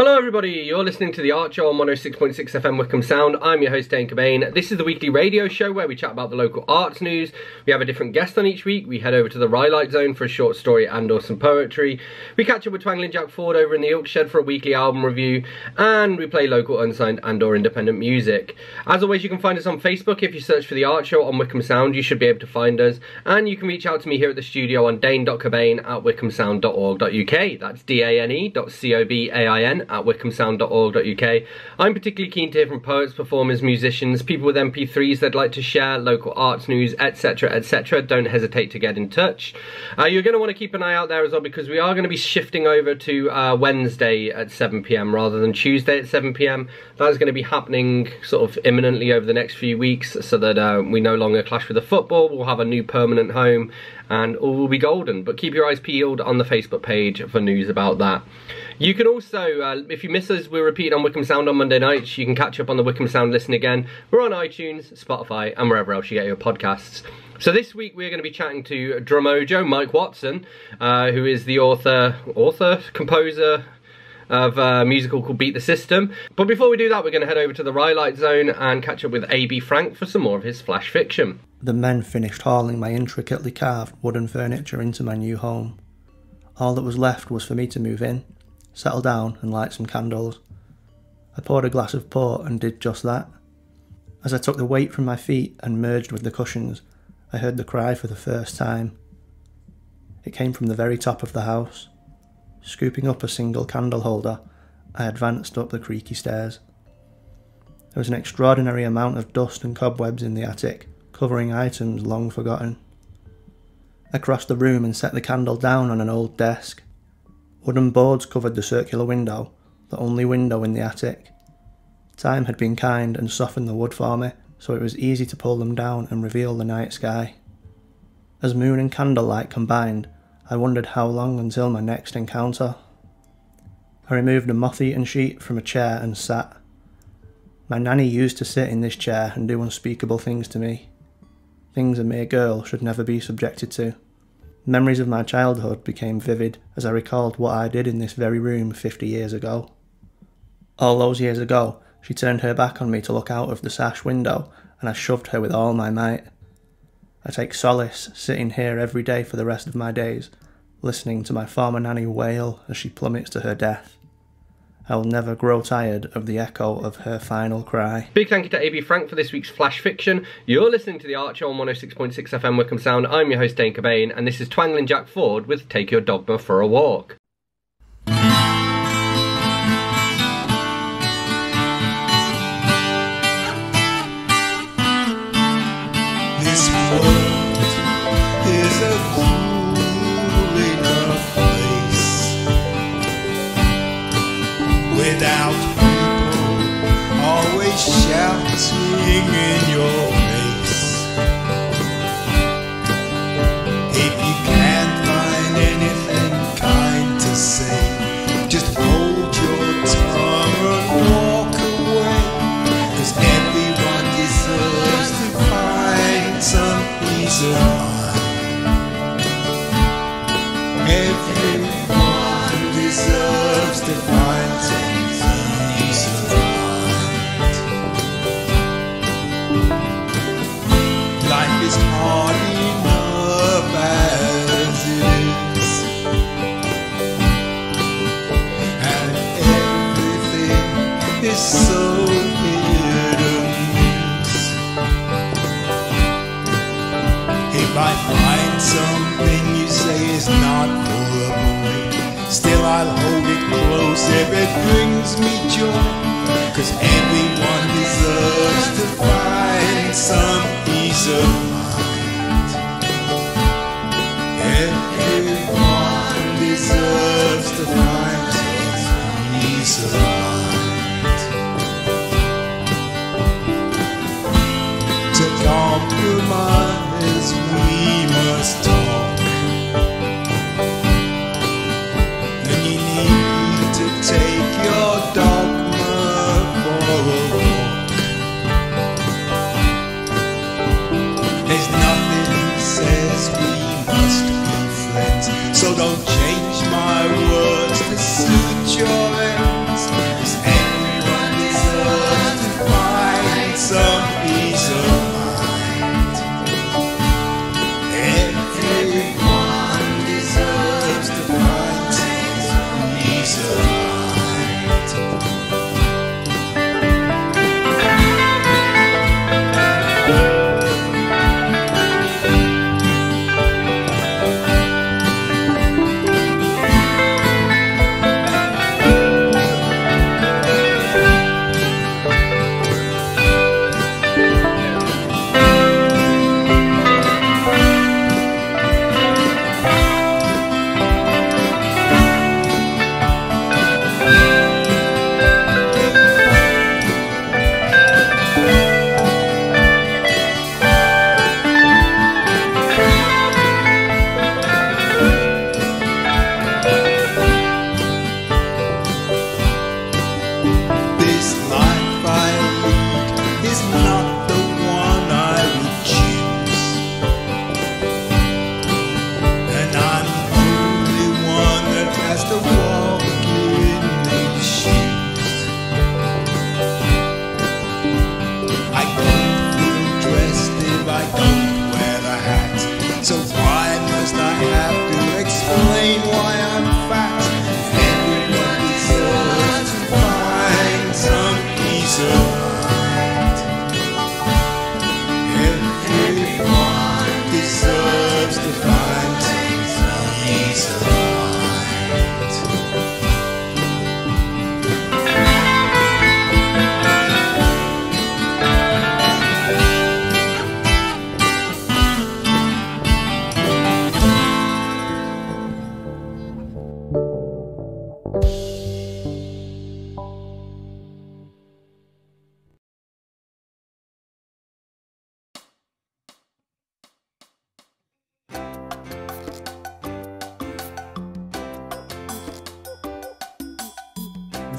Hello everybody, you're listening to The Art Show on 106.6 FM Wickham Sound. I'm your host Dane Cobain. This is the weekly radio show where we chat about the local arts news. We have a different guest on each week. We head over to the Rhyolite Zone for a short story and or some poetry. We catch up with Twangling Jack Ford over in the Ilk Shed for a weekly album review. And we play local unsigned and or independent music. As always, you can find us on Facebook. If you search for The Art Show on Wickham Sound, you should be able to find us. And you can reach out to me here at the studio on dane.cobain@wickhamsound.org.uk. That's dane.cobain at wickhamsound.org.uk. I'm particularly keen to hear from poets, performers, musicians, people with MP3s they'd like to share, local arts news, etc, etc. Don't hesitate to get in touch. You're going to want to keep an eye out there as well, because we are going to be shifting over to Wednesday at 7 PM rather than Tuesday at 7 PM. That is going to be happening sort of imminently over the next few weeks, so that we no longer clash with the football. We'll have a new permanent home and all will be golden. But keep your eyes peeled on the Facebook page for news about that. You can also, if you miss us, we're repeating on Wickham Sound on Monday nights. You can catch up on the Wickham Sound Listen again. We're on iTunes, Spotify, and wherever else you get your podcasts. So this week we're going to be chatting to Drumojo Mike Watson, who is the composer of a musical called Beat the System. But before we do that, we're going to head over to the Rhyolite Zone and catch up with A.B. Frank for some more of his flash fiction. The men finished hauling my intricately carved wooden furniture into my new home. All that was left was for me to move in, settle down and light some candles. I poured a glass of port and did just that. As I took the weight from my feet and merged with the cushions, I heard the cry for the first time. It came from the very top of the house. Scooping up a single candle holder, I advanced up the creaky stairs. There was an extraordinary amount of dust and cobwebs in the attic, covering items long forgotten. I crossed the room and set the candle down on an old desk. Wooden boards covered the circular window, the only window in the attic. Time had been kind and softened the wood for me, so it was easy to pull them down and reveal the night sky. As moon and candlelight combined, I wondered how long until my next encounter. I removed a moth-eaten sheet from a chair and sat. My nanny used to sit in this chair and do unspeakable things to me. Things a mere girl should never be subjected to. Memories of my childhood became vivid as I recalled what I did in this very room 50 years ago. All those years ago, she turned her back on me to look out of the sash window, and I shoved her with all my might. I take solace sitting here every day for the rest of my days, listening to my former nanny wail as she plummets to her death. I will never grow tired of the echo of her final cry. Big thank you to A.B. Frank for this week's flash fiction. You're listening to The Art Show on 106.6 FM Wickham Sound. I'm your host Dane Cobain, and this is Twangling Jack Ford with Take Your Dogma for a Walk. This world is a cruel enough place without people always shouting in your face. If you can't find anything kind to say, just hold your tongue and walk away, 'cause everyone deserves to find some peace of mind. Everyone deserves to find some peace of mind. Life is hard enough as it is, and everything is so hit or miss. If I find something you say is not for a boy, still I'll hold it close if it brings me joy, 'cause everyone deserves to find some peace of mind. Everyone deserves to find some peace of mind. To compromise we must talk, and you need to take your dogma for a walk. There's nothing says we must be friends, so don't change my words to suit your ends.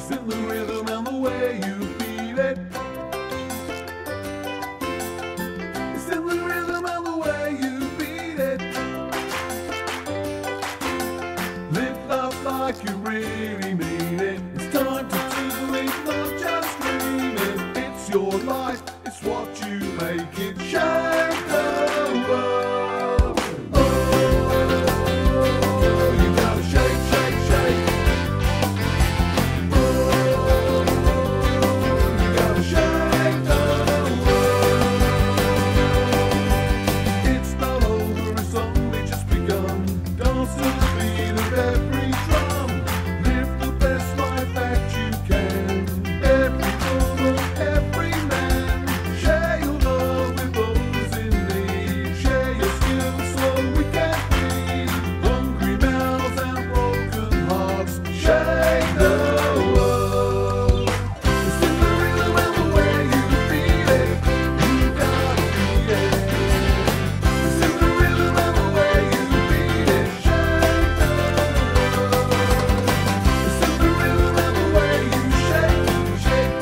It's in the rhythm and the way you feel it. It's in the rhythm and the way you feel it. Live life like you really mean it. It's time to do it, not just dream it. It's your life, it's what you make it. Shake the world. Oh, you gotta shake, shake, shake. Oh, you gotta shake the world. It's not over, it's only just begun. Dance to the beat of every drum. Live the best life that you can. Every woman, every man. Share your love with those in need. Share your skills so we can feed hungry mouths and broken hearts. Shake the world. It's in the rhythm and the way you feel it. You gotta feel it. It's in the rhythm and the way you feel it. Shake the world. It's in the rhythm and the way you shake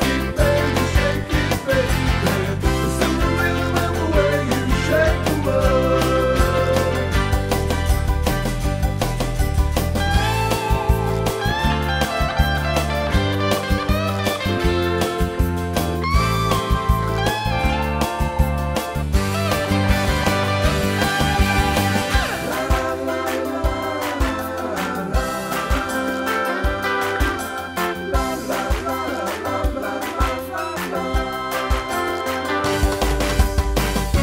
it, baby, shake it, baby. It's in the rhythm and the way you shake the world.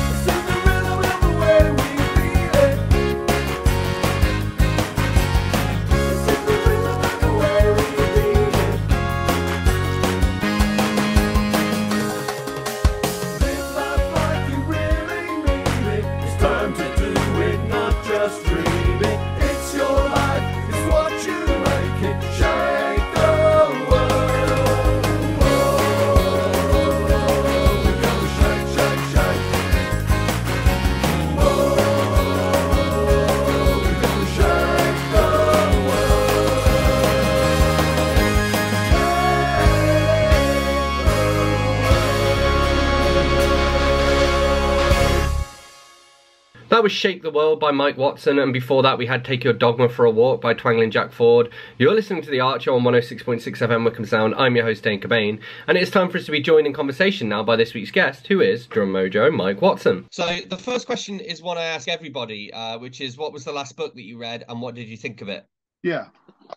It's in the rhythm and the way we feel it. It's in the rhythm and the way we feel it. Live life like you really mean it. It's time to do it, not just dream it. It's your life, it's what you make it. Shake the world. We gotta shake, shake, shake. We gotta shake the That was Shake the World by Mike Watson, and before that we had Take Your Dogma for a Walk by Twangling Jack Ford. You're listening to The Archer on 106.6 FM Wickham Sound. I'm your host Dane Cobain, and it's time for us to be joined in conversation now by this week's guest, who is Drumojo Mike Watson. So the first question is one I ask everybody, which is, what was the last book that you read and what did you think of it? Yeah.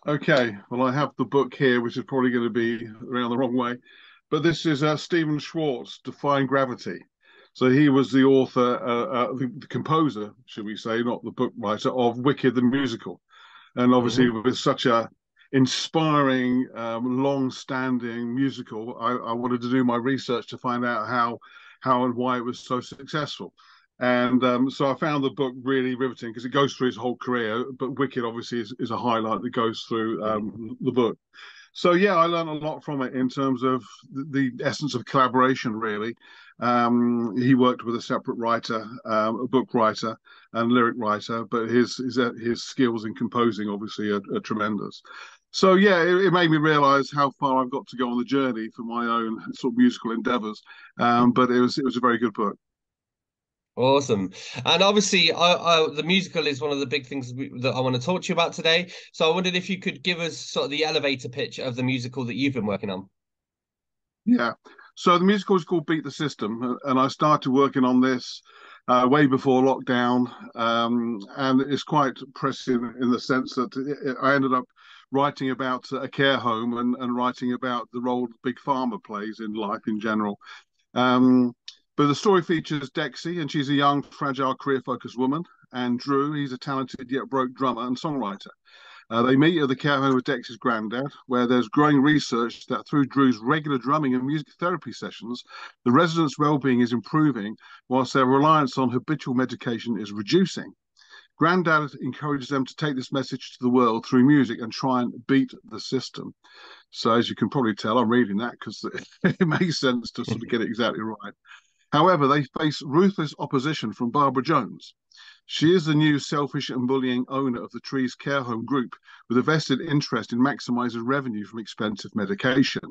Okay. Well, I have the book here, which is probably going to be around the wrong way. But this is Stephen Schwartz, Defying Gravity. So he was the author, the composer, should we say, not the book writer, of Wicked the musical. And obviously with such a inspiring, long-standing musical, I wanted to do my research to find out how and why it was so successful. And so I found the book really riveting because it goes through his whole career, but Wicked obviously is a highlight that goes through the book. So yeah, I learned a lot from it in terms of the essence of collaboration, really. He worked with a separate writer, a book writer and lyric writer, but his skills in composing obviously are tremendous. So yeah, it made me realise how far I've got to go on the journey for my own sort of musical endeavours. But it was a very good book. Awesome. And obviously, the musical is one of the big things that I want to talk to you about today. So I wondered if you could give us sort of the elevator pitch of the musical that you've been working on. Yeah. So the musical is called Beat the System, and I started working on this way before lockdown, and it's quite pressing in the sense that I ended up writing about a care home and writing about the role Big Pharma plays in life in general. But the story features Dexy, and she's a young, fragile, career-focused woman, and Drew, he's a talented yet broke drummer and songwriter. They meet at the care home of Dexy's granddad, where there's growing research that through Drew's regular drumming and music therapy sessions, the residents' well-being is improving, whilst their reliance on habitual medication is reducing. Granddad encourages them to take this message to the world through music and try and beat the system. So as you can probably tell, I'm reading that because it makes sense to sort of get it exactly right. However, they face ruthless opposition from Barbara Jones. She is the new selfish and bullying owner of the Trees Care Home Group with a vested interest in maximising revenue from expensive medication.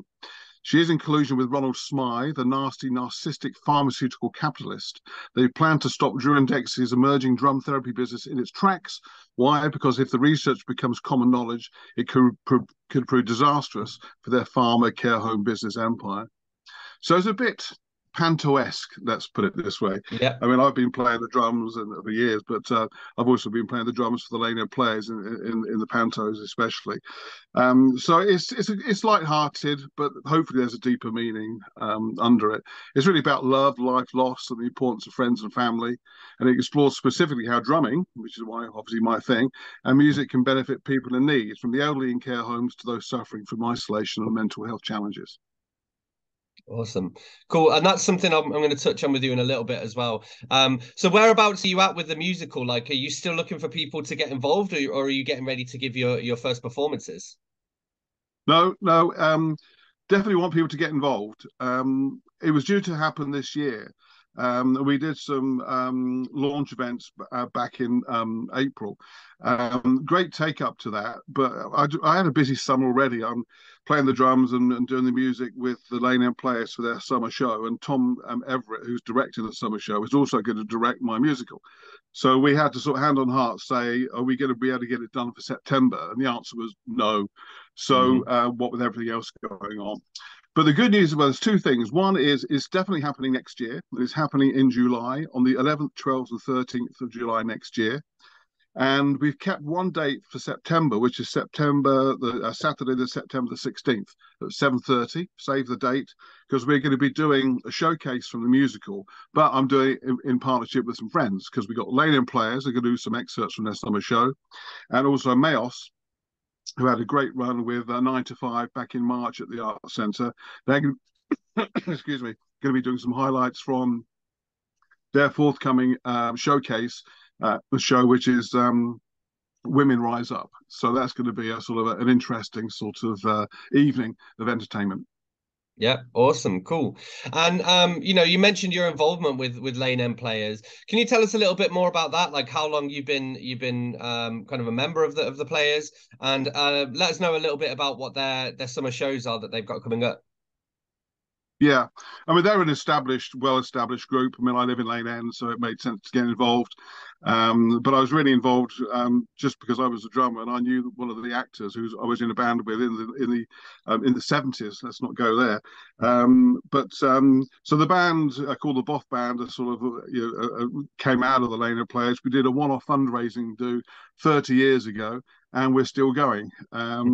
She is in collusion with Ronald Smythe, the nasty, narcissistic pharmaceutical capitalist. They plan to stop Durandex's emerging drum therapy business in its tracks. Why? Because if the research becomes common knowledge, it could prove disastrous for their pharma care home business empire. So it's a bit Panto-esque, let's put it this way. Yeah. I mean, I've been playing the drums for years, but I've also been playing the drums for the Lano players in the Pantos, especially. So it's light-hearted, but hopefully there's a deeper meaning under it. It's really about love, life loss, and the importance of friends and family. And it explores specifically how drumming, which is why obviously my thing, and music can benefit people in need, from the elderly in care homes to those suffering from isolation and mental health challenges. Awesome. Cool. And that's something I'm going to touch on with you in a little bit as well. So whereabouts are you at with the musical? Like, are you still looking for people to get involved, or are you getting ready to give your first performances? No, definitely want people to get involved. It was due to happen this year. We did some launch events back in April. Great take up to that, but I had a busy summer already. I'm playing the drums and doing the music with the Lane End Players for their summer show, and Tom Everett, who's directing the summer show, is also going to direct my musical. So we had to sort of hand on heart say, are we going to be able to get it done for September? And the answer was no. So what with everything else going on? But the good news, well, there's two things. One is it's definitely happening next year. It's happening in July, on the 11th, 12th, and 13th of July next year. And we've kept one date for September, which is September, Saturday, September the 16th at 7:30. Save the date, because we're going to be doing a showcase from the musical, but I'm doing it in partnership with some friends, because we've got Lane Players are going to do some excerpts from their summer show, and also Mayos, who had a great run with 9 to 5 back in March at the Arts Centre. They're excuse me, going to be doing some highlights from their forthcoming showcase, the show, which is Women Rise Up. So that's going to be a sort of an interesting sort of evening of entertainment. Yeah, awesome, cool. And you mentioned your involvement with Lane End Players. Can you tell us a little bit more about that? Like how long you've been kind of a member of the Players, and let us know a little bit about what their summer shows are that they've got coming up. Yeah, I mean, they're an well-established group. I mean, I live in Lane End, so it made sense to get involved. But I was really involved just because I was a drummer and I knew one of the actors who I was in a band with in the 70s. Let's not go there. So the band called the Boff Band sort of came out of the Lane End Players. We did a one-off fundraising do 30 years ago, and we're still going,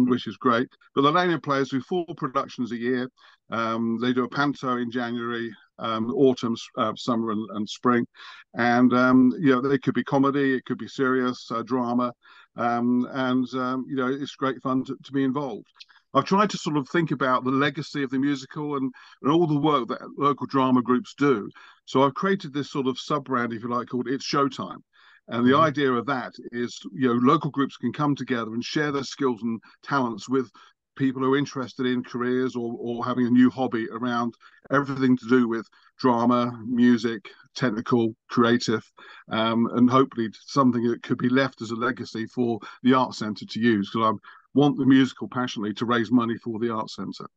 which is great. But the Lane End Players do 4 productions a year. They do a panto in January, autumn, summer, and spring, and they could be comedy, it could be serious drama, it's great fun to be involved. I've tried to sort of think about the legacy of the musical and all the work that local drama groups do. So I've created this sort of sub-brand, if you like, called It's Showtime. And the idea of that is, local groups can come together and share their skills and talents with people who are interested in careers or having a new hobby around everything to do with drama, music, technical, creative, and hopefully something that could be left as a legacy for the Arts Centre to use, because I want the musical passionately to raise money for the Arts Centre.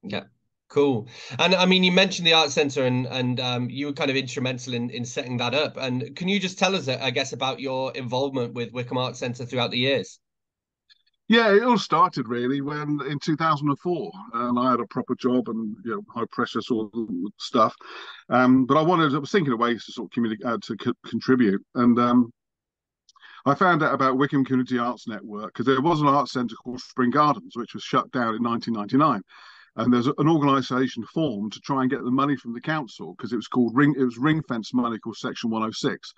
Yeah. Cool. And I mean, you mentioned the Arts Centre and you were kind of instrumental in setting that up. And can you just tell us, I guess, about your involvement with Wycombe Arts Centre throughout the years? Yeah, it all started really when in 2004, and I had a proper job and high pressure sort of stuff. But I was thinking of ways to sort of communicate, to contribute, and I found out about Wycombe Community Arts Network because there was an arts centre called Spring Gardens, which was shut down in 1999. And there's an organisation formed to try and get the money from the council, because it was ring fence money called Section 106.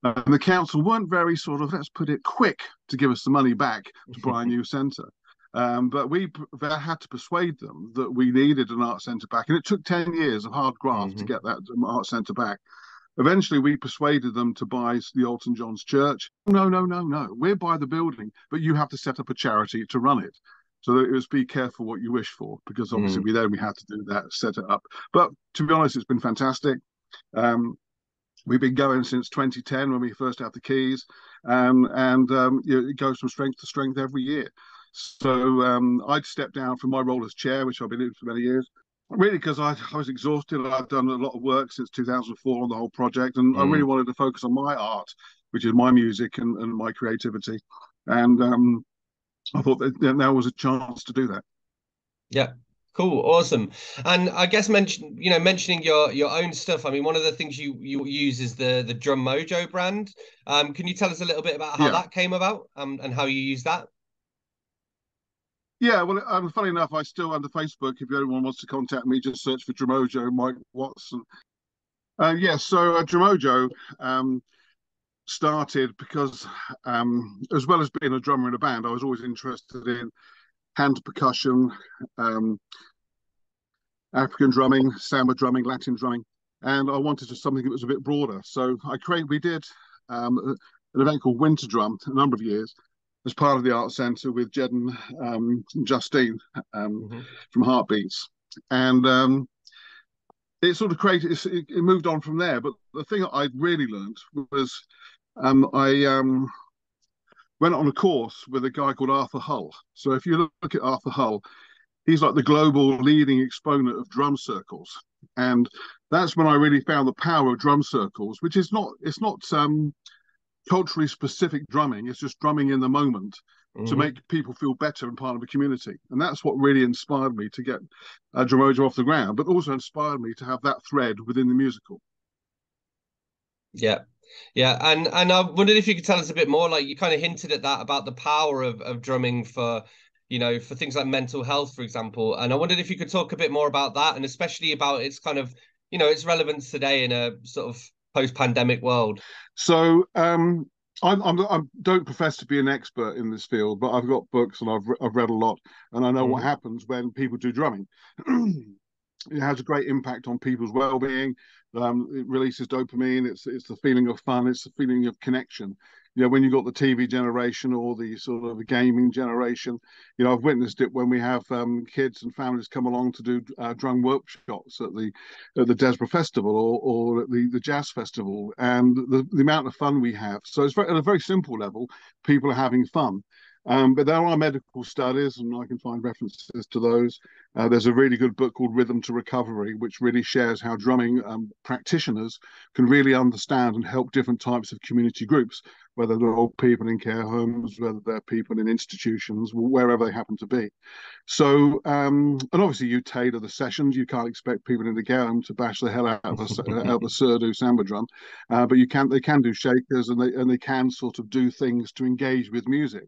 And the council weren't very sort of, let's put it, quick to give us the money back to buy a new centre. But we had to persuade them that we needed an art centre back. And it took 10 years of hard graft to get that art centre back. Eventually, we persuaded them to buy the old St John's Church. No. We'll buy the building, but you have to set up a charity to run it. So it was be careful what you wish for, because obviously we had to do that, set it up. But to be honest, it's been fantastic. We've been going since 2010 when we first had the keys, it goes from strength to strength every year. So I'd stepped down from my role as chair, which I've been in for many years, really because I was exhausted. I'd done a lot of work since 2004 on the whole project, and I really wanted to focus on my art, which is my music and my creativity. And I thought that now was a chance to do that. Yeah. Cool, awesome. And I guess mentioning your own stuff. I mean, one of the things you use is the Drumojo brand. Can you tell us a little bit about how that came about and how you use that? Yeah, well, funny enough, I still under Facebook. If anyone wants to contact me, just search for Drumojo Mike Watson. So Drumojo started because, as well as being a drummer in a band, I was always interested in hand percussion, African drumming, samba drumming, Latin drumming, and I wanted something that was a bit broader. So we did an event called Winter Drum a number of years as part of the Art Centre with Jed and Justine from Heartbeats, and it sort of created. It moved on from there. But the thing I really learned was I went on a course with a guy called Arthur Hull. So if you look at Arthur Hull, he's like the global leading exponent of drum circles. And that's when I really found the power of drum circles, which is not culturally specific drumming. It's just drumming in the moment to make people feel better and part of a community. And that's what really inspired me to get Drumojo off the ground, but also inspired me to have that thread within the musical. Yeah. Yeah, and I wondered if you could tell us a bit more, like you kind of hinted at that about the power of drumming for, for things like mental health, for example. And I wondered if you could talk a bit more about that, and especially about its kind of, its relevance today in a sort of post-pandemic world. So I don't profess to be an expert in this field, but I've got books and I've read a lot, and I know what happens when people do drumming. It has a great impact on people's well-being. It releases dopamine. It's the feeling of fun. It's the feeling of connection. When you've got the TV generation or the sort of gaming generation, I've witnessed it when we have kids and families come along to do drum workshops at the Desborough Festival or at the Jazz Festival, and the amount of fun we have. So it's at a very simple level, people are having fun. But there are medical studies, and I can find references to those. There's a really good book called Rhythm to Recovery, which really shares how drumming practitioners can really understand and help different types of community groups, whether they're old people in care homes, whether they're people in institutions, wherever they happen to be. So, and obviously you tailor the sessions. You can't expect people in the care home to bash the hell out of a Surdo samba drum, but they can do shakers, and they can sort of do things to engage with music.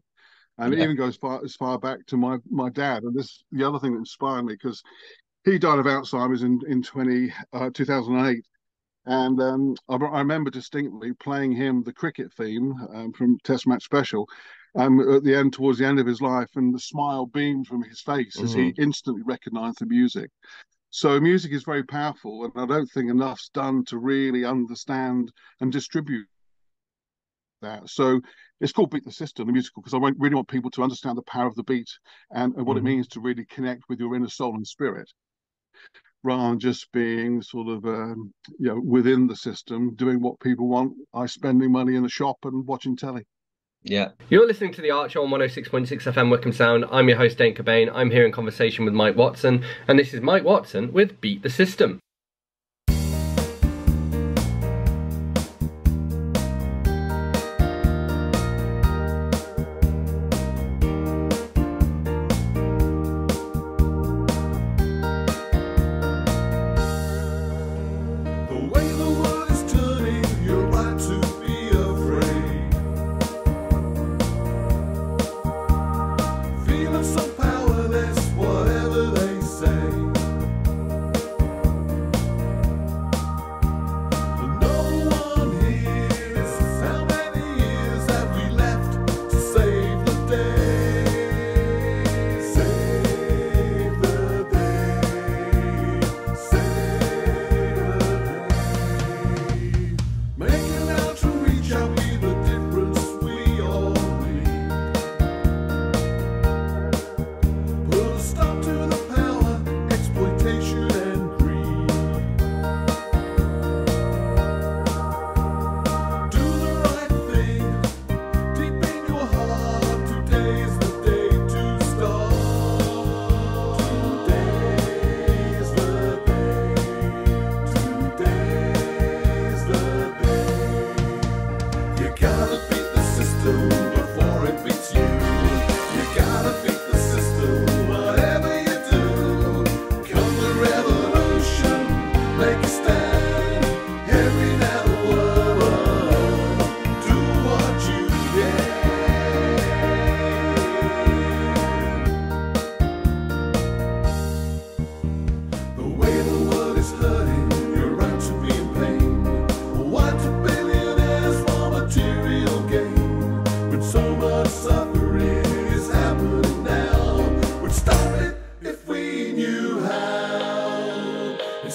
And it even goes as far back to my dad. And the other thing that inspired me, because he died of Alzheimer's in 2008. And I remember distinctly playing him the cricket theme from Test Match Special towards the end of his life, and the smile beamed from his face as he instantly recognized the music. So music is very powerful, and I don't think enough's done to really understand and distribute that. So it's called Beat the System, the musical, because I really want people to understand the power of the beat and what it means to really connect with your inner soul and spirit, rather than just being sort of within the system, doing what people want, spending money in the shop and watching telly. Yeah. You're listening to The Art Show on 106.6 FM Wickham Sound. I'm your host, Dane Cobain. I'm here in conversation with Mike Watson, and this is Mike Watson with Beat the System.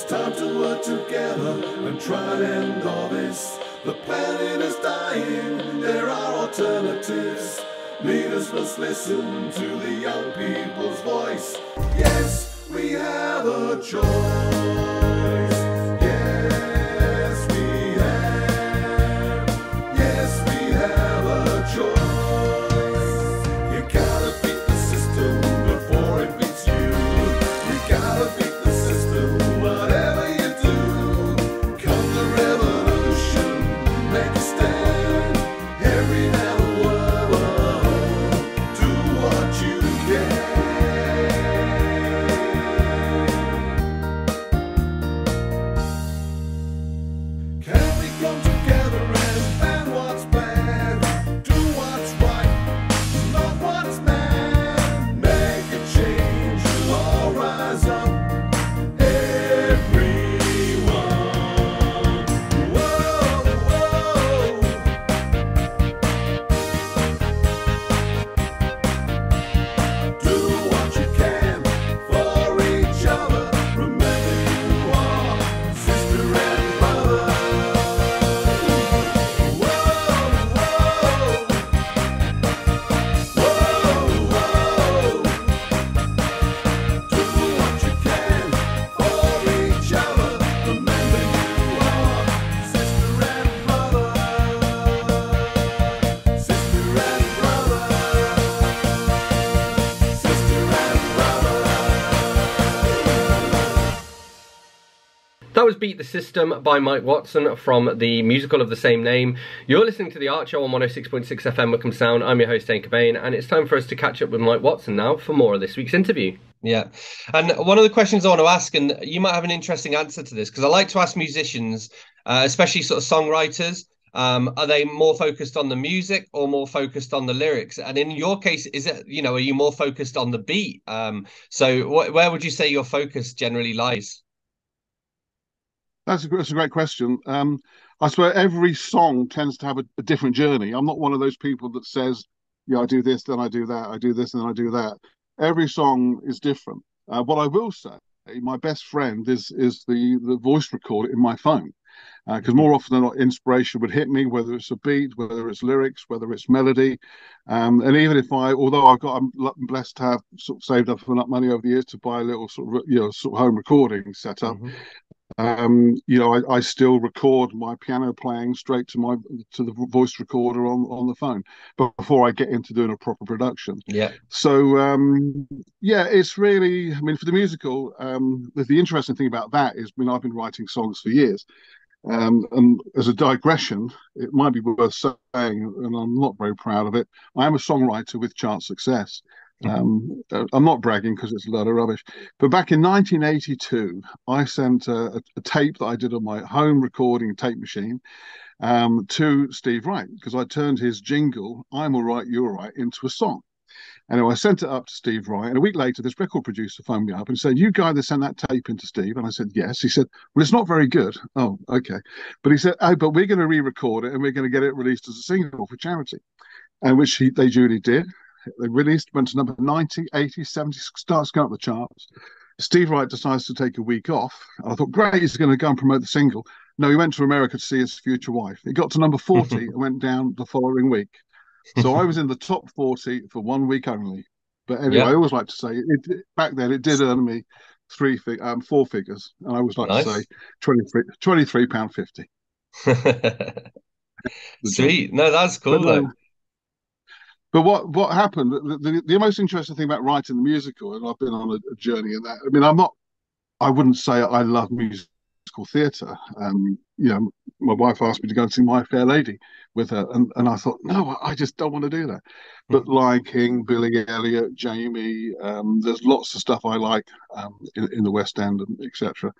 It's time to work together and try and end all this. The planet is dying, there are alternatives. Leaders must listen to the young people's voice. Yes, we have a choice. Yes, we have. Yes, we have a choice. You gotta beat the system before it beats you. You gotta beat the system, whatever you do. Come the revolution, make a stand. Every now and whoa, do what you can. Can we come together and ban what's bad? Do what's right, not what's mad. Make a change, we'll all rise up. Everyone. Whoa, whoa. Do what you can for each other. Remember you are sister and brother. Whoa, whoa. Whoa, whoa. Do what you can for each other. Remember you are sister and brother. Sister and brother. Sister and brother. That was Beat the System by Mike Watson from the musical of the same name. You're listening to The Art Show on 106.6 FM Wickham Sound. I'm your host, Dane Cobain, and it's time for us to catch up with Mike Watson now for more of this week's interview. Yeah. And one of the questions I want to ask, and you might have an interesting answer to this, because I like to ask musicians, especially sort of songwriters, are they more focused on the music or more focused on the lyrics? And in your case, is it, are you more focused on the beat? So where would you say your focus generally lies? That's a great question. I suppose every song tends to have a different journey. I'm not one of those people that says, yeah, I do this, then I do that, I do this, then I do that. Every song is different. What I will say, my best friend is the voice recorder in my phone. Because more often than not, inspiration would hit me, whether it's a beat, whether it's lyrics, whether it's melody. And even if although I'm blessed to have sort of saved up enough money over the years to buy a little sort of home recording setup. I still record my piano playing straight to the voice recorder on the phone before I get into doing a proper production. Yeah. So it's really, I mean, for the musical, the interesting thing about that is, I mean, I've been writing songs for years. And as a digression, it might be worth saying, and I'm not very proud of it, I am a songwriter with chart success. I'm not bragging because it's a load of rubbish, but back in 1982, I sent a tape that I did on my home recording tape machine to Steve Wright, because I turned his jingle, "I'm All Right, You're All Right," into a song. Anyway, I sent it up to Steve Wright, and a week later, this record producer phoned me up and said, "You guy that sent that tape into Steve?" And I said, "Yes." He said, "Well, it's not very good." Oh, okay. But he said, "Oh, but we're going to re-record it and we're going to get it released as a single for charity," and which they duly did. They released, went to number 90, 80, 70, starts going up the charts. Steve Wright decides to take a week off. And I thought, great, he's going to go and promote the single. No, he went to America to see his future wife. It got to number 40 and went down the following week. So I was in the top 40 for 1 week only. But anyway, I always like to say, back then it did earn me four figures. And I always like to say £23.50. Sweet. No, that's cool though. But what happened? The most interesting thing about writing the musical, and I've been on a journey in that. I mean, I wouldn't say I love musical theatre. My wife asked me to go and see My Fair Lady with her, and I thought, no, I just don't want to do that. But Lion King, Billy Elliot, Jamie, there's lots of stuff I like in the West End, etc.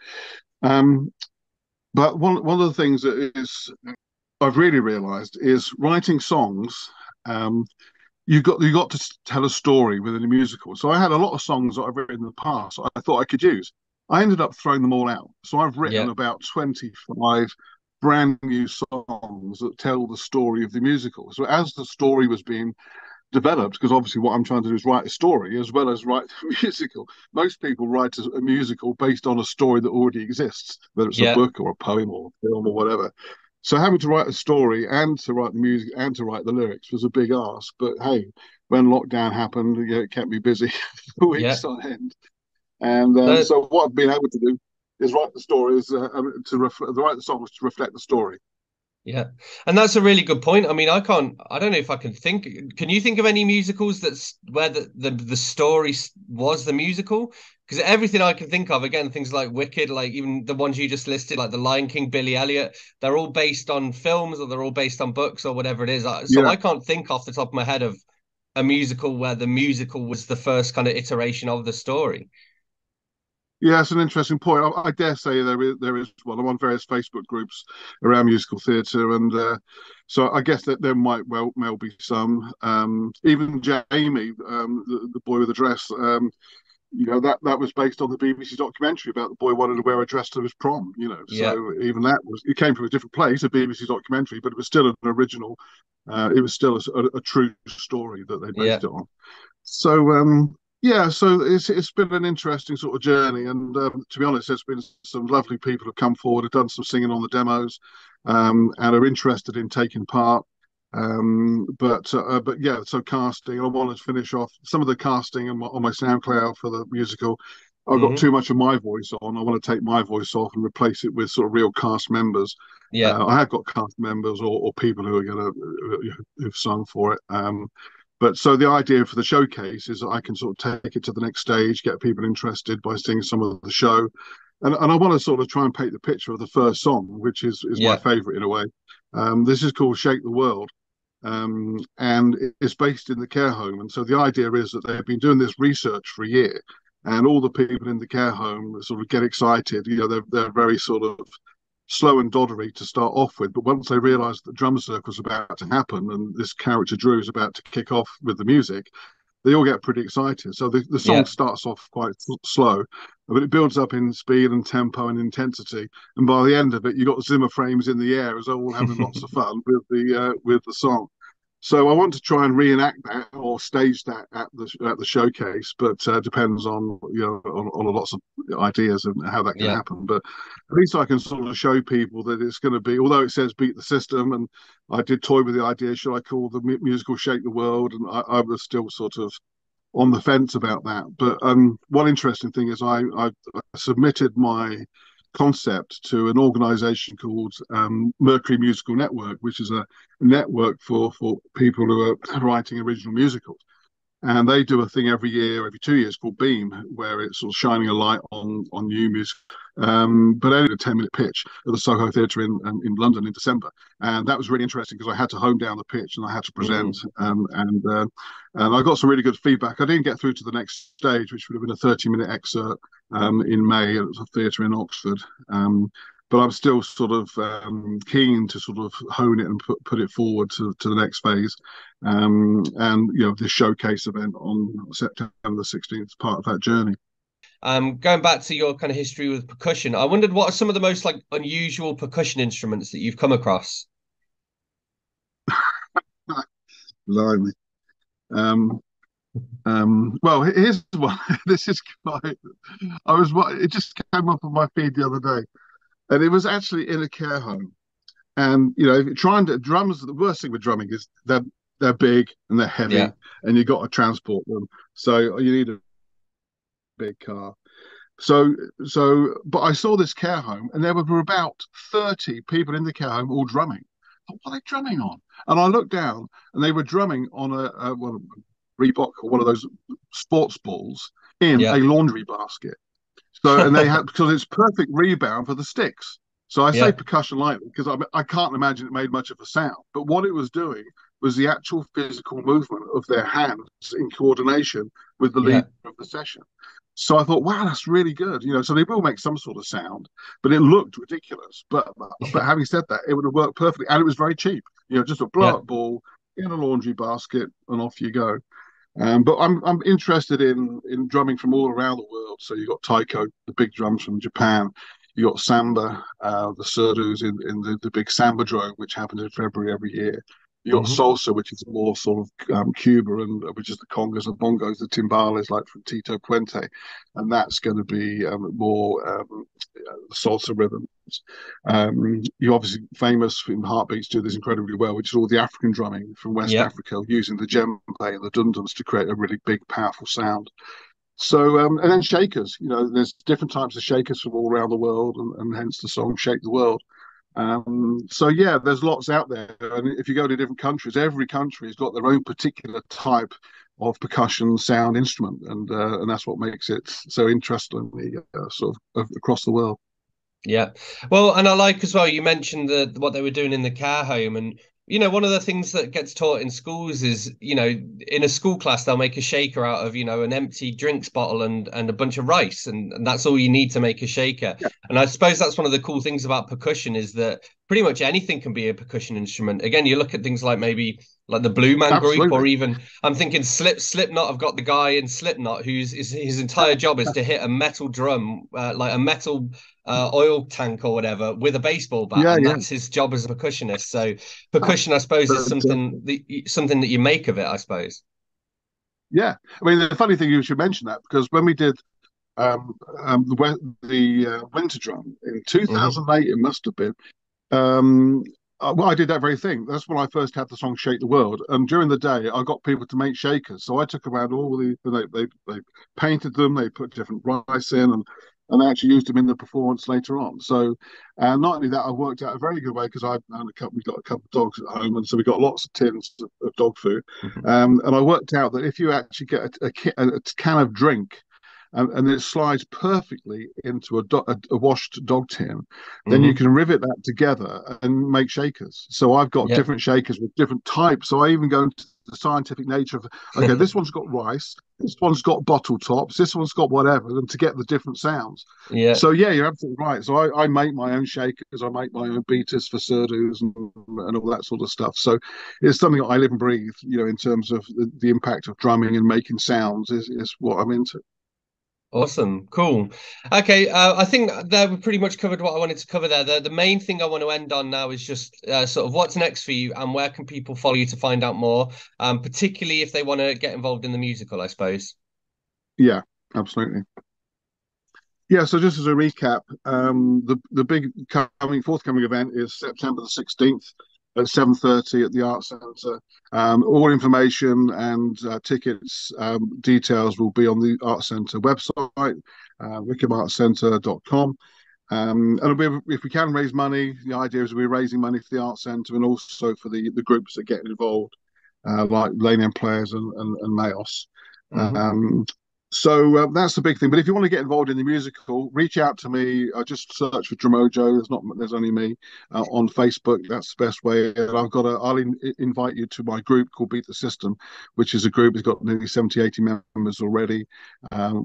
But one of the things that I've really realised is writing songs. You got to tell a story within a musical. So I had a lot of songs that I've written in the past I thought I could use. I ended up throwing them all out. So I've written about 25 brand new songs that tell the story of the musical. So as the story was being developed because obviously what I'm trying to do is write a story as well as write a musical. Most people write a musical based on a story that already exists, whether it's a Yeah. book or a poem or a film or whatever. So having to write a story and to write the music and to write the lyrics was a big ask. But hey, when lockdown happened, it kept me busy for Yeah. weeks on end. And No, so what I've been able to do is write the stories write the songs to reflect the story. yeah. And that's a really good point. I mean, I don't know if I can think, can you think of any musicals that's where the story was the musical? Because everything I can think of, again, things like Wicked, like even the ones you just listed, like The Lion King, Billy Elliot, they're all based on films or they're all based on books or whatever it is. So Yeah. I can't think off the top of my head of a musical where the musical was the first kind of iteration of the story. Yeah, it's an interesting point. I dare say there is one. I'm on various Facebook groups around musical theatre, and so I guess that there might well be some. Even Jamie, the boy with the dress, that was based on the BBC documentary about the boy wanting to wear a dress to his prom. Yeah, So even that it came from a different place, a BBC documentary, but it was still an original. It was still a true story that they yeah, based it on. So yeah, so it's been an interesting sort of journey, and to be honest, there's been some lovely people who've come forward, have done some singing on the demos, and are interested in taking part. But yeah, so casting. I want to finish off some of the casting on my SoundCloud for the musical. I've got hmm too much of my voice on. I want to take my voice off and replace it with sort of real cast members. yeah, I have got cast members or people who are going to who've sung for it. But so the idea for the showcase is that I can sort of take it to the next stage, get people interested by seeing some of the show. And I want to sort of try and paint the picture of the first song, which is my yeah, favorite in a way. This is called Shake the World. And it's based in the care home. And so the idea is that they've been doing this research for a year, and all the people in the care home sort of get excited. They're very sort of slow and doddery to start off with, but once they realise that the drum circle's about to happen and this character Drew is about to kick off with the music, they all get pretty excited. So the song yeah, starts off quite slow, but it builds up in speed and tempo and intensity. And by the end of it, you've got Zimmer frames in the air as they're all having lots of fun with the song. So I want to try and reenact that or stage that at the showcase, but depends on on lots of ideas and how that can yeah, happen. But at least I can sort of show people that it's going to be, although it says beat the system, and I did toy with the idea, should I call the musical Shake the World? And I was still sort of on the fence about that. But one interesting thing is I submitted my concept to an organization called Mercury Musical Network, which is a network for people who are writing original musicals. And they do a thing every year, every 2 years, called Beam, where it's sort of shining a light on new music. But only a 10-minute pitch at the Soho Theatre in London in December, and that was really interesting because I had to home down the pitch and I had to present, hmm and I got some really good feedback. I didn't get through to the next stage, which would have been a 30-minute excerpt in May at a theatre in Oxford. But I'm still sort of keen to sort of hone it and put it forward to the next phase. And this showcase event on September the 16th is part of that journey. Going back to your kind of history with percussion, I wondered what are some of the most like unusual percussion instruments that you've come across? Blimey. Um, well, here's one. This is quite. It just came up on my feed the other day, and it was actually in a care home. And trying to drums. The worst thing with drumming is they're big and they're Yeah, heavy, and you got to transport them. So you need a big car. But I saw this care home, and there were about 30 people in the care home all drumming. What are they drumming on? And I looked down, and they were drumming on a Reebok or one of those sports balls in a yeah, laundry basket. So, and they had, because it's perfect rebound for the sticks. So I say yeah, percussion lightly because I can't imagine it made much of a sound. But what it was doing was the actual physical movement of their hands in coordination with the yeah, leader of the session. So I thought, wow, that's really good. So they will make some sort of sound, but it looked ridiculous. But having said that, it would have worked perfectly, and it was very cheap. Just a blow yeah. up ball in a laundry basket, and off you go. But I'm interested in drumming from all around the world. So you got taiko, the big drums from Japan. You got samba, the surdos in the big samba drome, which happens in February every year. You got salsa, which is more sort of Cuba, and which is the congas and bongos, the timbales, like from Tito Puente, and that's going to be more salsa rhythms. You're obviously famous in Heartbeats do this incredibly well, which is all the African drumming from West Africa, using the djembe and the dundums to create a really big, powerful sound. So, and then shakers, there's different types of shakers from all around the world, and hence the song Shake the World. So yeah, there's lots out there. And if you go to different countries, every country has got their own particular type of percussion sound instrument. And that's what makes it so interestingly sort of across the world. Yeah. Well, and I like as well, you mentioned what they were doing in the care home. And, one of the things that gets taught in schools is, in a school class, they'll make a shaker out of, an empty drinks bottle and a bunch of rice. And that's all you need to make a shaker. Yeah. And I suppose that's one of the cool things about percussion is that pretty much anything can be a percussion instrument. Again, you look at things like maybe like the Blue Man Group, or even I'm thinking Slipknot. I've got the guy in Slipknot his entire job is to hit a metal drum, like a metal oil tank or whatever, with a baseball bat, and that's his job as a percussionist. So percussion, I suppose, is something that you make of it, I suppose. Yeah, I mean, the funny thing, you should mention that, because when we did the winter drum in 2008, it must have been. Well, I did that very thing. That's when I first had the song "Shake the World," and during the day, I got people to make shakers. So I took around all they painted them, they put different rice in, and they actually used them in the performance later on. So, not only that, I worked out a very good way, because we've got a couple of dogs at home, and so we got lots of tins of dog food. And I worked out that if you actually get a can of drink, and it slides perfectly into a washed dog tin, then you can rivet that together and make shakers. So I've got different shakers with different types. So I even go into the scientific nature of, okay, this one's got rice, this one's got bottle tops, this one's got whatever, and to get the different sounds. Yeah. So yeah, you're absolutely right. So I make my own shakers, I make my own beaters for surdus and all that sort of stuff. So it's something that I live and breathe, in terms of the impact of drumming and making sounds is what I'm into. Awesome. Cool. Okay. I think that we pretty much covered what I wanted to cover there. The main thing I want to end on now is just sort of what's next for you, and where can people follow you to find out more, particularly if they want to get involved in the musical, I suppose. Yeah, absolutely. Yeah, so just as a recap, the big forthcoming event is September the 16th at 7:30 at the Arts Centre. All information and tickets details will be on the Arts Centre website, wickhamartscentre.com. And if we can raise money, the idea is we're raising money for the Arts Centre and also for the groups that get involved, like Lane End Players and Mayos. So that's the big thing. But if you want to get involved in the musical, reach out to me. Just search for Drumojo. There's only me on Facebook. That's the best way. And I'll invite you to my group called Beat the System, which is a group that's got nearly 70, 80 members already,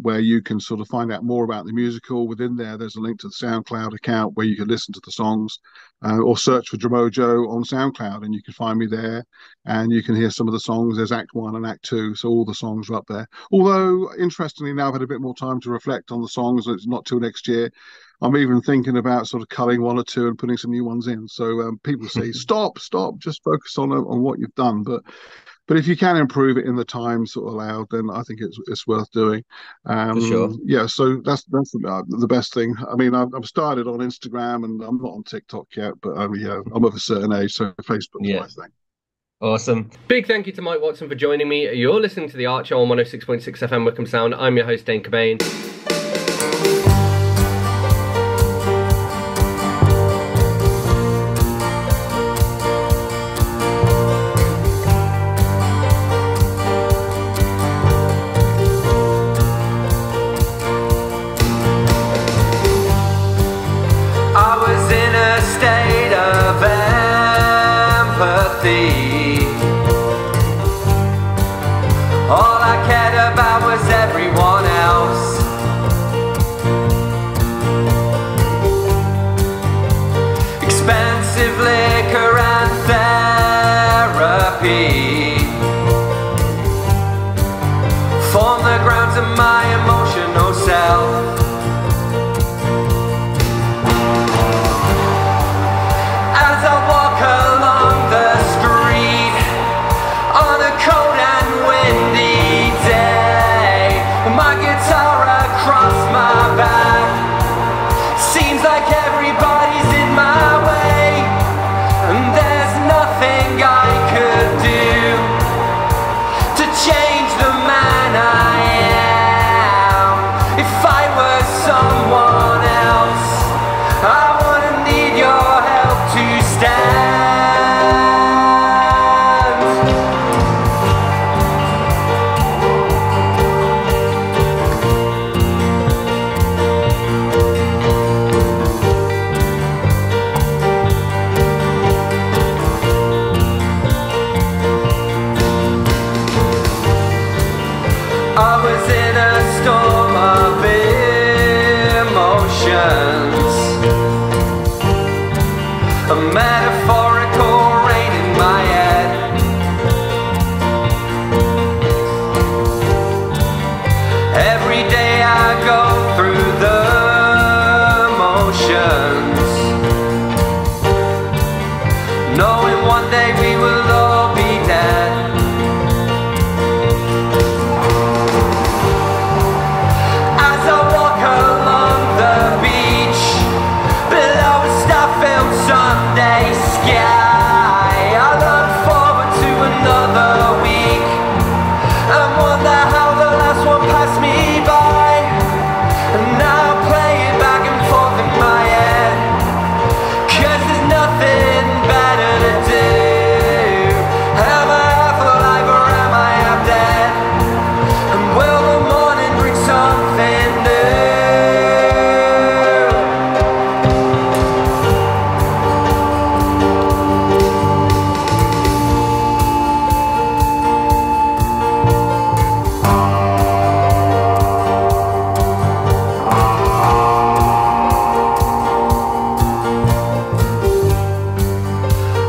where you can sort of find out more about the musical. Within there's a link to the SoundCloud account where you can listen to the songs, or search for Drumojo on SoundCloud, and you can find me there, and you can hear some of the songs. There's Act 1 and Act 2, so all the songs are up there. Although, interestingly, now I've had a bit more time to reflect on the songs. It's not till next year. I'm even thinking about sort of culling one or two and putting some new ones in. So people say, stop, just focus on what you've done. But if you can improve it in the time sort of allowed, then I think it's worth doing. For sure. Yeah, so that's the best thing. I mean, I've started on Instagram, and I'm not on TikTok yet, but I'm of a certain age, so Facebook's my thing. Awesome. Big thank you to Mike Watson for joining me. You're listening to The Art Show on 106.6 FM Wickham Sound. I'm your host, Dane Cobain. I was in a state of empathy. All I cared about was everyone else. emotions. A metaphorical rain in my head. Every day I go through the motions, knowing one day we will all be dead. As I walk along the beach, below a star-filled Sunday sky, I look forward to another week and wonder how the last one passed me by. And now I play it back and forth in my head, 'cause there's nothing better to do. Am I half alive or am I half dead? And will the morning bring something new?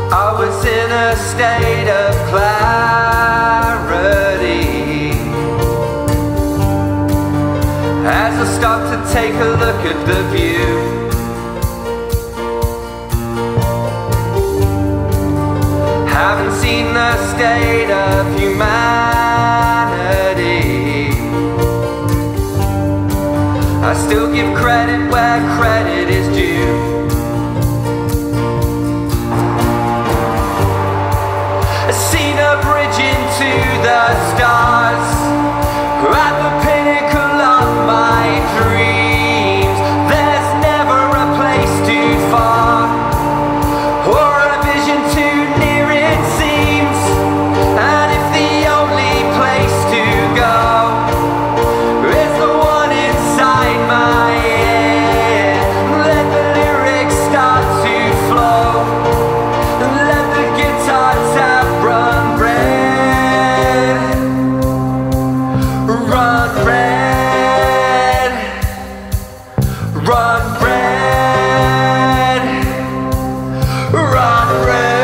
I was in a state of clarity as I start to take a look at the view. Haven't seen the state of humanity. I still give credit where credit is due. I've seen a bridge into the stars, at the pinnacle of my dreams. There's never a place too far, or a vision too near it seems. And if the only place to go is the one inside my head, let the lyrics start to flow, and let the guitar tap run red, run red, run red, run red.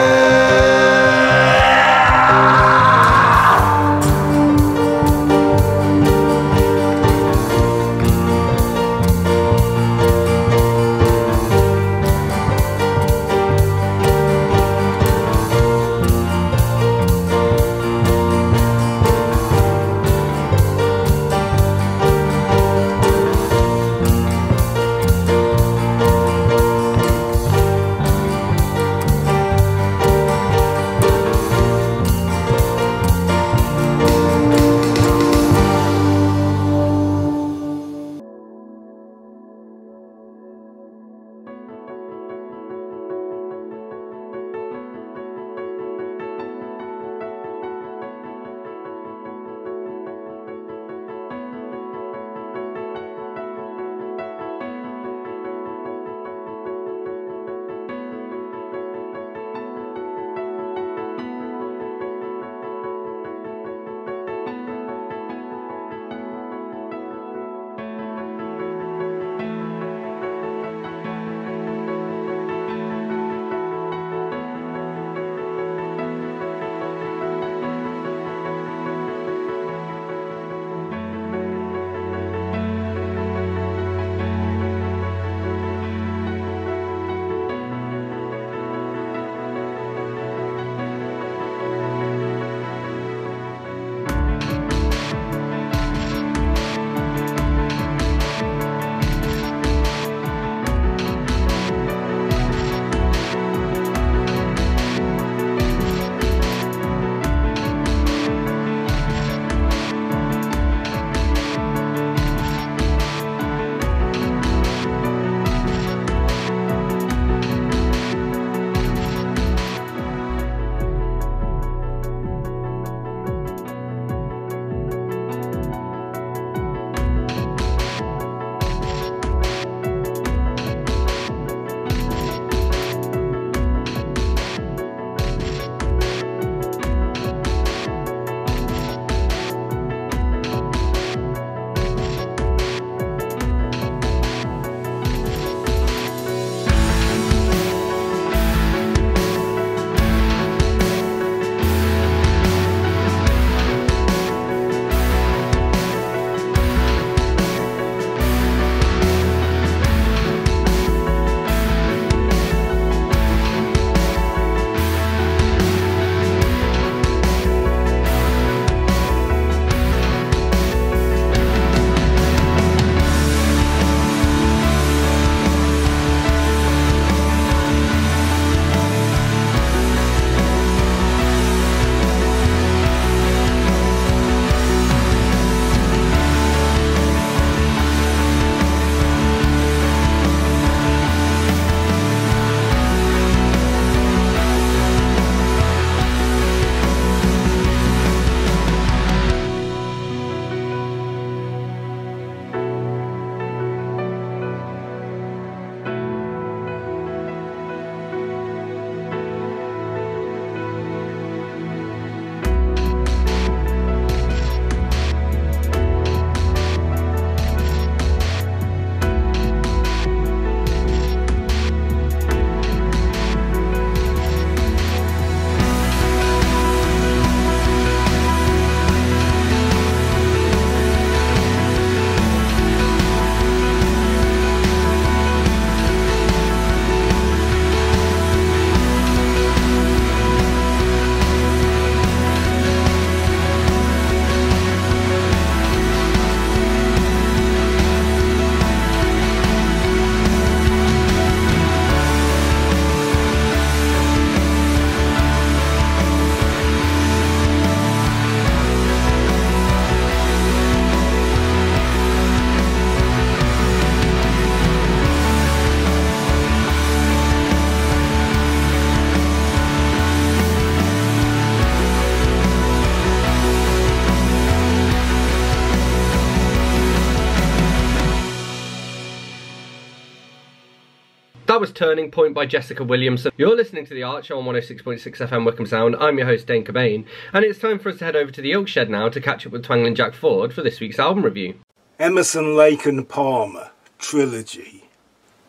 That was Turning Point by Jessica Williamson. You're listening to The Art Show on 106.6 FM Wickham Sound. I'm your host, Dane Cobain, and it's time for us to head over to the Oak Shed now to catch up with Twangling Jack Ford for this week's album review. Emerson, Lake and Palmer, Trilogy.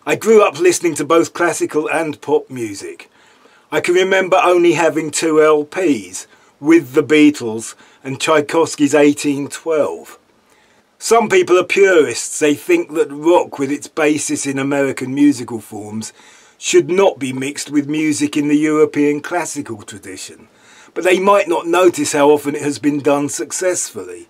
I grew up listening to both classical and pop music. I can remember only having 2 LPs, With the Beatles and Tchaikovsky's 1812. Some people are purists. They think that rock, with its basis in American musical forms, should not be mixed with music in the European classical tradition, but they might not notice how often it has been done successfully.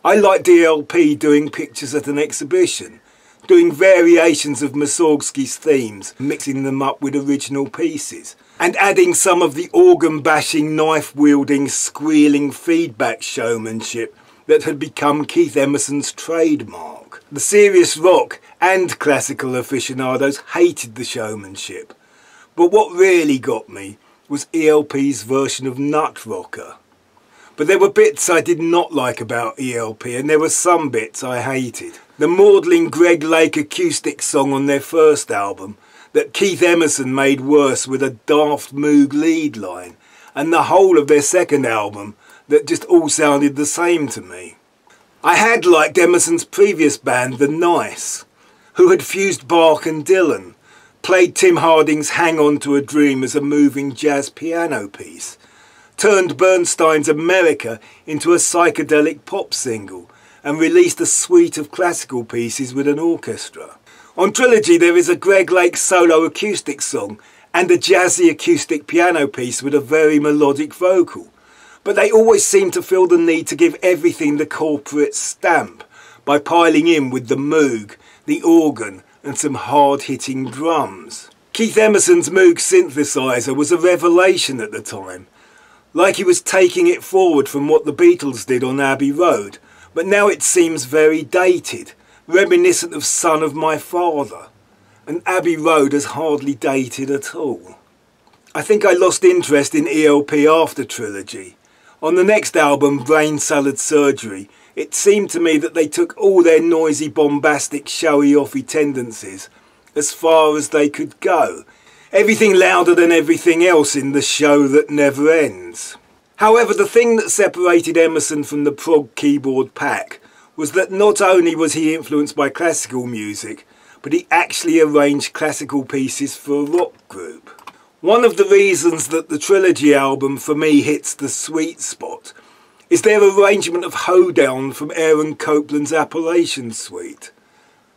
I like DLP doing pictures at an exhibition, doing variations of Mussorgsky's themes, mixing them up with original pieces, and adding some of the organ-bashing, knife-wielding, squealing feedback showmanship that had become Keith Emerson's trademark. The serious rock and classical aficionados hated the showmanship, but what really got me was ELP's version of Nut Rocker. But there were bits I did not like about ELP, and there were some bits I hated. The maudlin Greg Lake acoustic song on their first album that Keith Emerson made worse with a daft Moog lead line, and the whole of their second album that just all sounded the same to me. I had liked Emerson's previous band, The Nice, who had fused Bach and Dylan, played Tim Harding's Hang On to a Dream as a moving jazz piano piece, turned Bernstein's America into a psychedelic pop single, and released a suite of classical pieces with an orchestra. On Trilogy there is a Greg Lake solo acoustic song and a jazzy acoustic piano piece with a very melodic vocal, but they always seem to feel the need to give everything the corporate stamp by piling in with the Moog, the organ and some hard-hitting drums. Keith Emerson's Moog synthesizer was a revelation at the time, like he was taking it forward from what the Beatles did on Abbey Road, but now it seems very dated, reminiscent of Son of My Father, and Abbey Road is hardly dated at all. I think I lost interest in ELP after Trilogy. On the next album, Brain Salad Surgery, it seemed to me that they took all their noisy, bombastic, showy-offy tendencies as far as they could go. Everything louder than everything else in the show that never ends. However, the thing that separated Emerson from the prog keyboard pack was that not only was he influenced by classical music, but he actually arranged classical pieces for a rock group. One of the reasons that the Trilogy album for me hits the sweet spot is their arrangement of Hoedown from Aaron Copland's Appalachian Suite.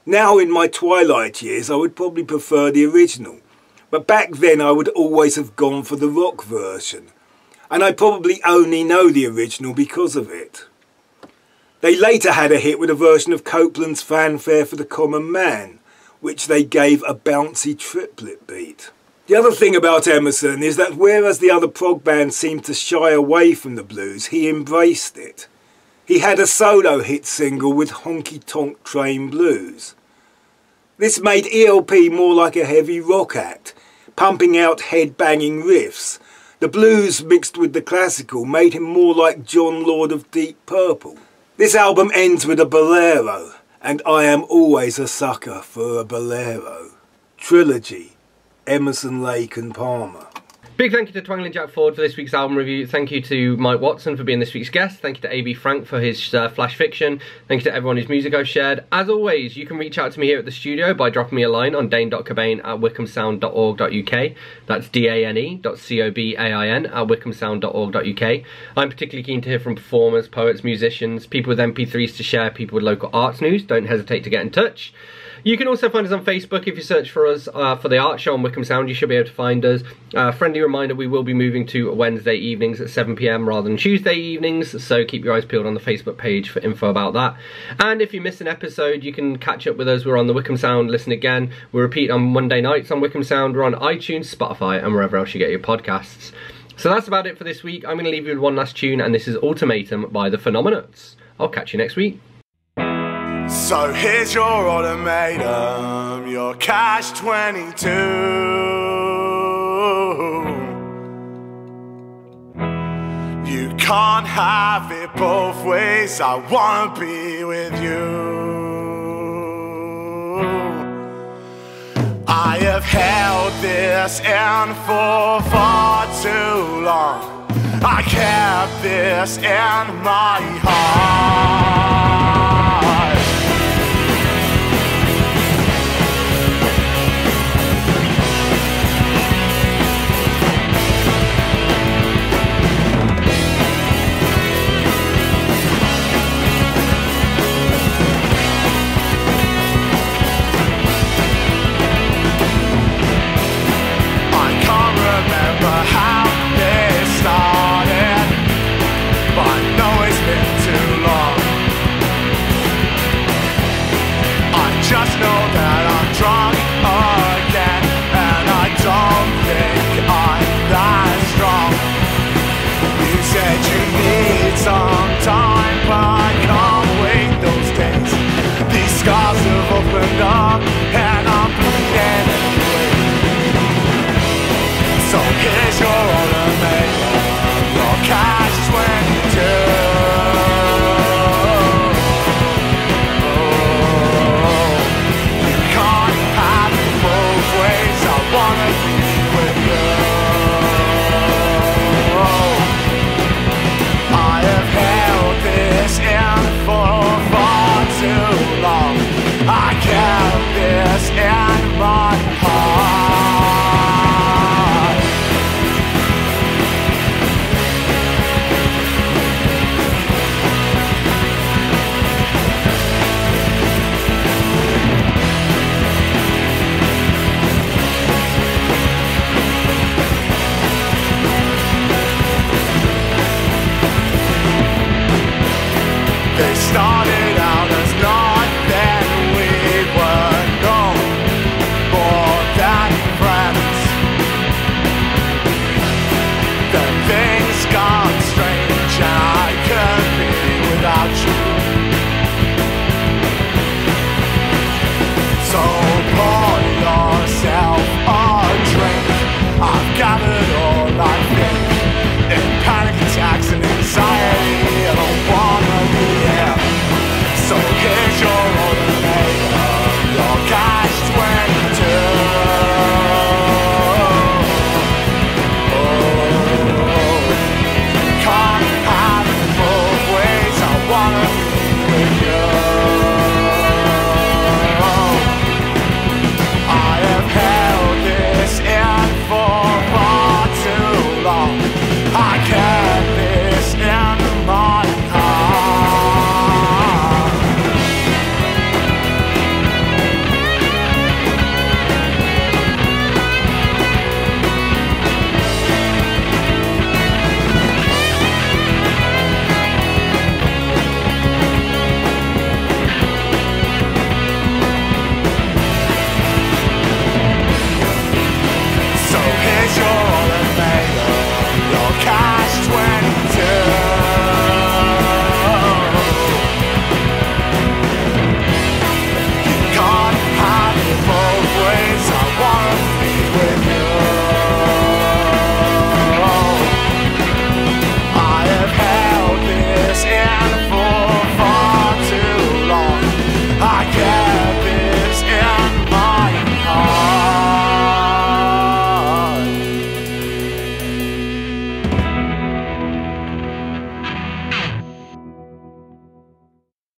Now in my twilight years I would probably prefer the original, but back then I would always have gone for the rock version, and I probably only know the original because of it. They later had a hit with a version of Copland's Fanfare for the Common Man, which they gave a bouncy triplet beat. The other thing about Emerson is that whereas the other prog bands seemed to shy away from the blues, he embraced it. He had a solo hit single with Honky Tonk Train Blues. This made ELP more like a heavy rock act, pumping out head-banging riffs. The blues mixed with the classical made him more like John Lord of Deep Purple. This album ends with a bolero, and I am always a sucker for a bolero. Trilogy. Emerson, Lake and Palmer. Big thank you to Twangling Jack Ford for this week's album review. Thank you to Mike Watson for being this week's guest. Thank you to AB Frank for his flash fiction. Thank you to everyone whose music I've shared. As always, you can reach out to me here at the studio by dropping me a line on dane.cobain@wickhamsound.org.uk. That's dane.cobain@wickhamsound.org.uk. I'm particularly keen to hear from performers, poets, musicians, people with MP3s to share, people with local arts news. Don't hesitate to get in touch. You can also find us on Facebook. If you search for us for The Art Show on Wickham Sound, you should be able to find us. Friendly reminder, we will be moving to Wednesday evenings at 7 PM rather than Tuesday evenings, so keep your eyes peeled on the Facebook page for info about that. And if you miss an episode, you can catch up with us. We're on the Wickham Sound Listen Again. We repeat on Monday nights on Wickham Sound. We're on iTunes, Spotify, and wherever else you get your podcasts. So that's about it for this week. I'm going to leave you with one last tune, and this is Ultimatum by the Phenomenauts. I'll catch you next week. So here's your ultimatum, your catch-22. You can't have it both ways, I wanna be with you. I have held this in for far too long. I kept this in my heart.